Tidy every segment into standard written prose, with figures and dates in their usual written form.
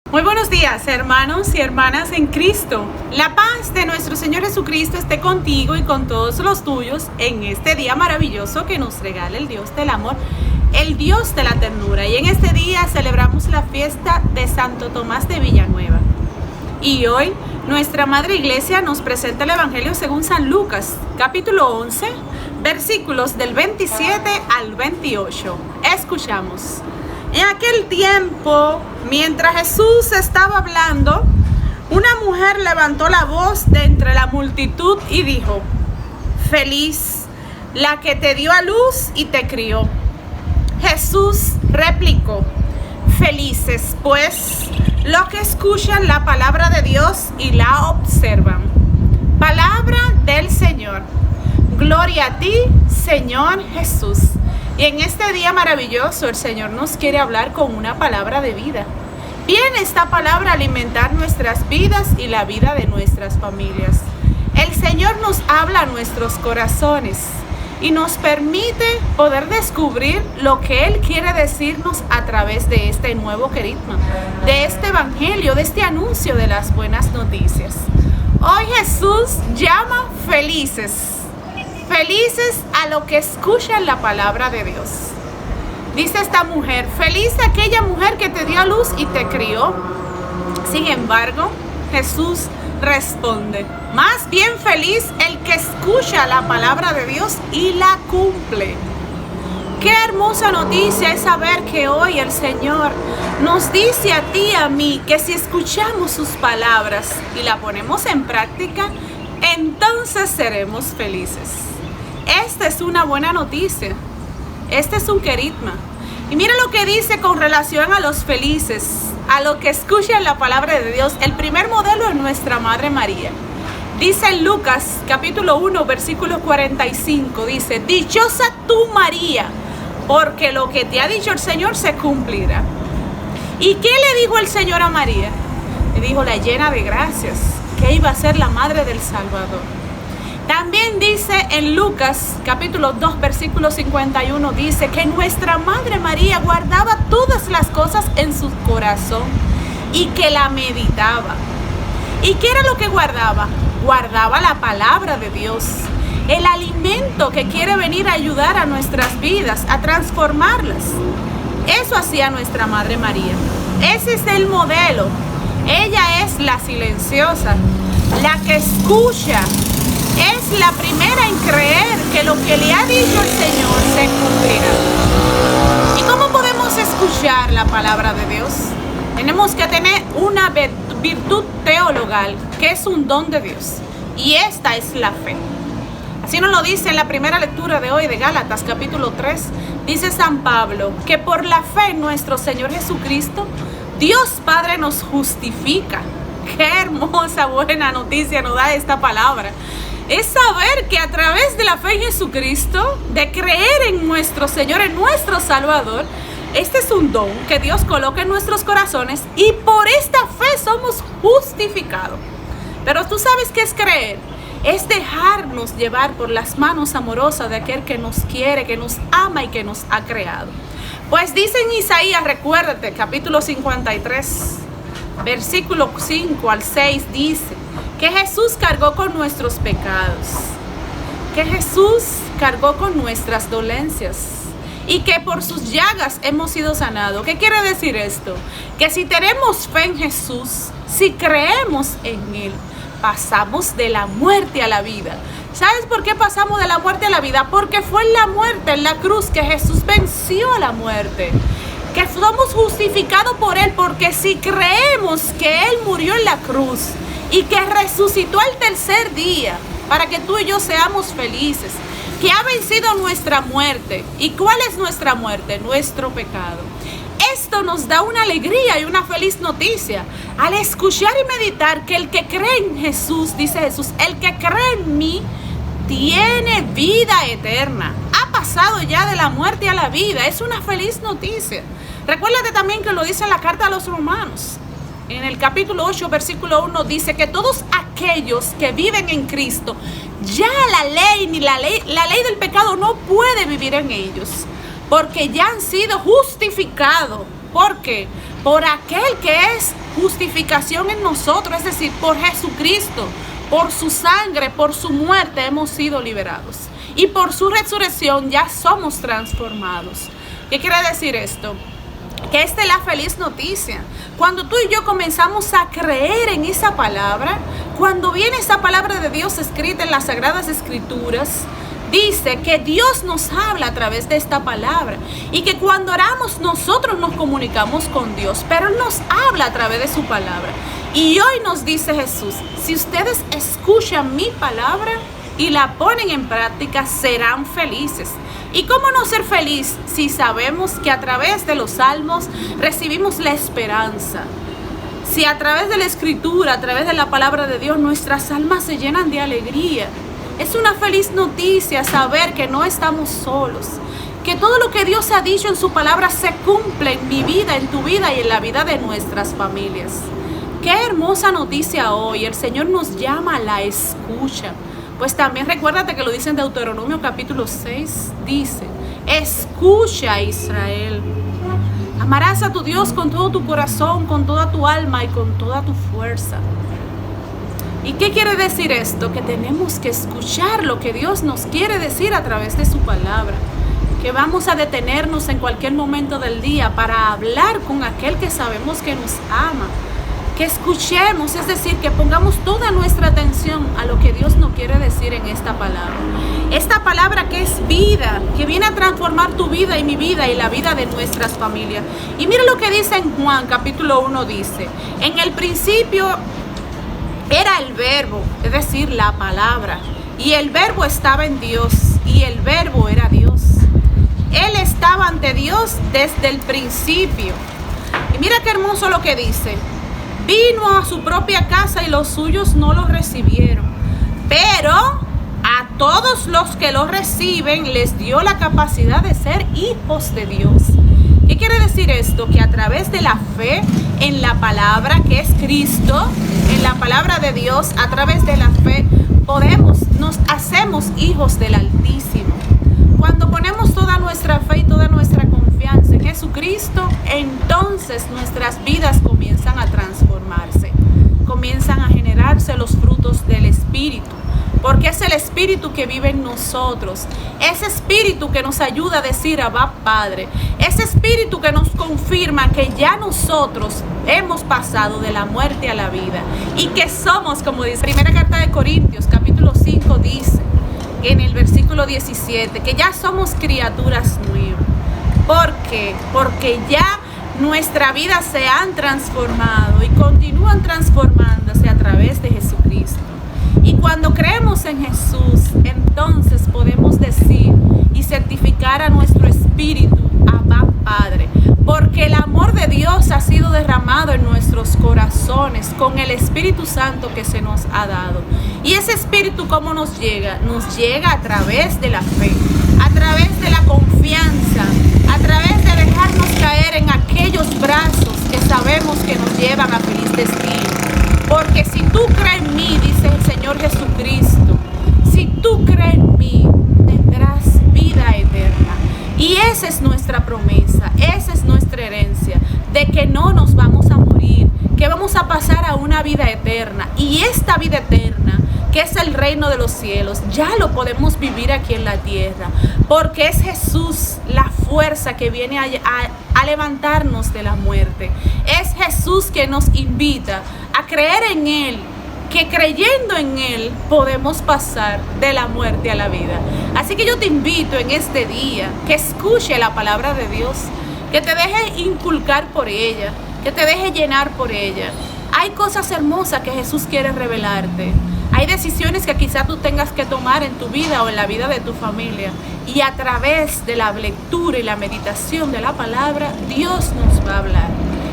Muy buenos días, hermanos y hermanas en Cristo. La paz de nuestro Señor Jesucristo esté contigo y con todos los tuyos en este día maravilloso que nos regala el Dios del amor, el Dios de la ternura. Y en este día celebramos la fiesta de Santo Tomás de Villanueva. Y hoy nuestra Madre Iglesia nos presenta el Evangelio según San Lucas, capítulo 11, versículos del 27 al 28. Escuchamos. En aquel tiempo, mientras Jesús estaba hablando, una mujer levantó la voz de entre la multitud y dijo: Feliz la que te dio a luz y te crió. Jesús replicó: Felices, pues, los que escuchan la palabra de Dios y la observan. Palabra del Señor. Gloria a ti, Señor Jesús. Y en este día maravilloso el Señor nos quiere hablar con una palabra de vida. Viene esta palabra a alimentar nuestras vidas y la vida de nuestras familias. El Señor nos habla a nuestros corazones y nos permite poder descubrir lo que Él quiere decirnos a través de este nuevo querigma, de este evangelio, de este anuncio de las buenas noticias. Hoy Jesús llama felices a los que escuchan la palabra de Dios. Dice esta mujer: feliz aquella mujer que te dio a luz y te crió. Sin embargo, Jesús responde: más bien feliz el que escucha la palabra de Dios y la cumple. Qué hermosa noticia es saber que hoy el Señor nos dice a ti y a mí que si escuchamos sus palabras y la ponemos en práctica, entonces seremos felices. Esta es una buena noticia. Este es un querigma. Y mira lo que dice con relación a los felices, a los que escuchan la palabra de Dios. El primer modelo es nuestra Madre María. Dice en Lucas capítulo 1 versículo 45, dice: dichosa tú, María, porque lo que te ha dicho el Señor se cumplirá. ¿Y qué le dijo el Señor a María? Le dijo: la llena de gracias, que iba a ser la madre del Salvador. También dice en Lucas capítulo 2 versículo 51, dice que nuestra Madre María guardaba todas las cosas en su corazón y que la meditaba. ¿Y qué era lo que guardaba? Guardaba la palabra de Dios, el alimento que quiere venir a ayudar a nuestras vidas, a transformarlas. Eso hacía nuestra Madre María. Ese es el modelo. Ella es la silenciosa, la que escucha. Es la primera en creer que lo que le ha dicho el Señor se cumplirá. ¿Y cómo podemos escuchar la palabra de Dios? Tenemos que tener una virtud teologal, que es un don de Dios. Y esta es la fe. Así nos lo dice en la primera lectura de hoy de Gálatas capítulo 3. Dice San Pablo que por la fe en nuestro Señor Jesucristo, Dios Padre nos justifica. Qué hermosa, buena noticia nos da esta palabra. Es saber que a través de la fe en Jesucristo, de creer en nuestro Señor, en nuestro Salvador, este es un don que Dios coloca en nuestros corazones y por esta fe somos justificados. Pero tú sabes qué es creer, es dejarnos llevar por las manos amorosas de aquel que nos quiere, que nos ama y que nos ha creado. Pues dice en Isaías, recuérdate, capítulo 53, versículo 5 al 6, dice que Jesús cargó con nuestros pecados, que Jesús cargó con nuestras dolencias y que por sus llagas hemos sido sanados. ¿Qué quiere decir esto? Que si tenemos fe en Jesús, si creemos en Él, pasamos de la muerte a la vida. ¿Sabes por qué pasamos de la muerte a la vida? Porque fue en la muerte, en la cruz, que Jesús venció a la muerte. Que somos justificados por Él, porque si creemos que Él murió en la cruz y que resucitó al tercer día para que tú y yo seamos felices, que ha vencido nuestra muerte. ¿Y cuál es nuestra muerte? Nuestro pecado. Esto nos da una alegría y una feliz noticia al escuchar y meditar que el que cree en Jesús, dice Jesús, el que cree en mí tiene vida eterna. Ha pasado ya de la muerte a la vida. Es una feliz noticia. Recuérdate también que lo dice en la carta a los Romanos. En el capítulo 8, versículo 1, dice que todos aquellos que viven en Cristo, ya la ley del pecado no puede vivir en ellos, porque ya han sido justificados ¿Por qué? Por aquel que es justificación en nosotros, es decir, por Jesucristo, por su sangre, por su muerte hemos sido liberados. Y por su resurrección ya somos transformados. ¿Qué quiere decir esto? Que esta es la feliz noticia. Cuando tú y yo comenzamos a creer en esa palabra, cuando viene esa palabra de Dios escrita en las Sagradas Escrituras, dice que Dios nos habla a través de esta palabra y que cuando oramos nosotros nos comunicamos con Dios, pero Él nos habla a través de su palabra. Y hoy nos dice Jesús, si ustedes escuchan mi palabra y la ponen en práctica, serán felices. ¿Y cómo no ser feliz si sabemos que a través de los salmos recibimos la esperanza? Si a través de la escritura, a través de la palabra de Dios, nuestras almas se llenan de alegría. Es una feliz noticia saber que no estamos solos, que todo lo que Dios ha dicho en su palabra se cumple en mi vida, en tu vida y en la vida de nuestras familias. Qué hermosa noticia hoy. El Señor nos llama a la escucha. Pues también recuérdate que lo dice en Deuteronomio capítulo 6, dice, escucha Israel, amarás a tu Dios con todo tu corazón, con toda tu alma y con toda tu fuerza. ¿Y qué quiere decir esto? Que tenemos que escuchar lo que Dios nos quiere decir a través de su palabra, que vamos a detenernos en cualquier momento del día para hablar con aquel que sabemos que nos ama. Que escuchemos, es decir, que pongamos toda nuestra atención a lo que Dios nos quiere decir en esta palabra. Esta palabra que es vida, que viene a transformar tu vida y mi vida y la vida de nuestras familias. Y mira lo que dice en Juan capítulo 1, dice, en el principio era el verbo, es decir, la palabra. Y el verbo estaba en Dios y el verbo era Dios. Él estaba ante Dios desde el principio. Y mira qué hermoso lo que dice. Vino a su propia casa y los suyos no lo recibieron. Pero a todos los que lo reciben les dio la capacidad de ser hijos de Dios. ¿Qué quiere decir esto? Que a través de la fe en la palabra que es Cristo, en la palabra de Dios, a través de la fe nos hacemos hijos del Altísimo. Cuando ponemos toda nuestra fe y toda nuestra confianza en Jesucristo, entonces nuestras vidas comienzan a transformarse, comienzan a generarse los frutos del Espíritu, porque es el Espíritu que vive en nosotros, ese Espíritu que nos ayuda a decir Abba Padre, ese Espíritu que nos confirma que ya nosotros hemos pasado de la muerte a la vida y que somos, como dice Primera Carta de Corintios, capítulo 5, dice en el versículo 17, que ya somos criaturas nuevas. ¿Por qué? Porque ya nuestra vida se han transformado y continúan transformándose a través de Jesucristo. Y cuando creemos en Jesús, entonces podemos decir y certificar a nuestro espíritu, Abba Padre, porque el amor de Dios ha sido derramado en nuestros corazones con el Espíritu Santo que se nos ha dado. Y ese Espíritu, ¿cómo nos llega? Nos llega a través de la fe, a través de la confianza, a través de dejarnos caer en aquellos brazos que sabemos que nos llevan a feliz destino. Porque si tú crees en mí, dice el Señor Jesucristo, si tú crees en mí, tendrás vida eterna. Y esa es nuestra promesa, esa es nuestra herencia, de que no nos vamos a morir, que vamos a pasar a una vida eterna. Y esta vida eterna, que es el reino de los cielos, ya lo podemos vivir aquí en la tierra, porque es Jesús la fuerza que viene a levantarnos de la muerte. Es Jesús que nos invita a creer en Él, que creyendo en Él podemos pasar de la muerte a la vida. Así que yo te invito en este día que escuche la palabra de Dios, que te deje inculcar por ella, que te deje llenar por ella. Hay cosas hermosas que Jesús quiere revelarte. Hay decisiones que quizá tú tengas que tomar en tu vida o en la vida de tu familia. Y a través de la lectura y la meditación de la palabra, Dios nos va a hablar.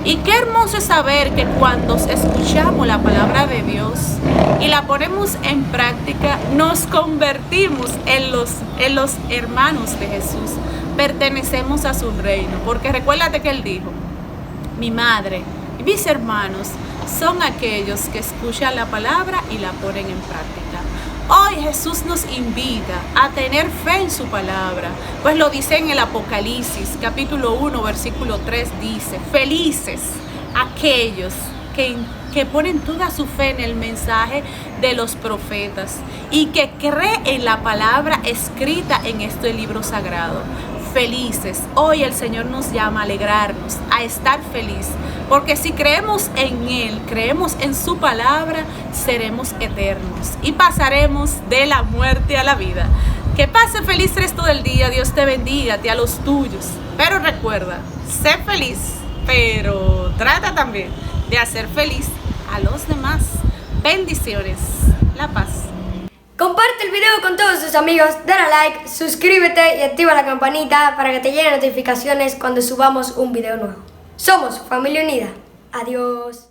Y qué hermoso es saber que cuando escuchamos la palabra de Dios y la ponemos en práctica, nos convertimos en los hermanos de Jesús. Pertenecemos a su reino. Porque recuérdate que Él dijo, mi madre y mis hermanos son aquellos que escuchan la palabra y la ponen en práctica. Hoy Jesús nos invita a tener fe en su palabra, pues lo dice en el Apocalipsis, capítulo 1, versículo 3, dice: felices aquellos que ponen toda su fe en el mensaje de los profetas y que creen en la palabra escrita en este libro sagrado. Felices. Hoy el Señor nos llama a alegrarnos, a estar feliz, porque si creemos en Él, creemos en su palabra, seremos eternos y pasaremos de la muerte a la vida. Que pase feliz resto del día, Dios te bendiga, a los tuyos. Pero recuerda, sé feliz, pero trata también de hacer feliz a los demás. Bendiciones. La paz. Comparte el video con todos tus amigos, dale a like, suscríbete y activa la campanita para que te lleguen notificaciones cuando subamos un video nuevo. Somos Familia Unida. Adiós.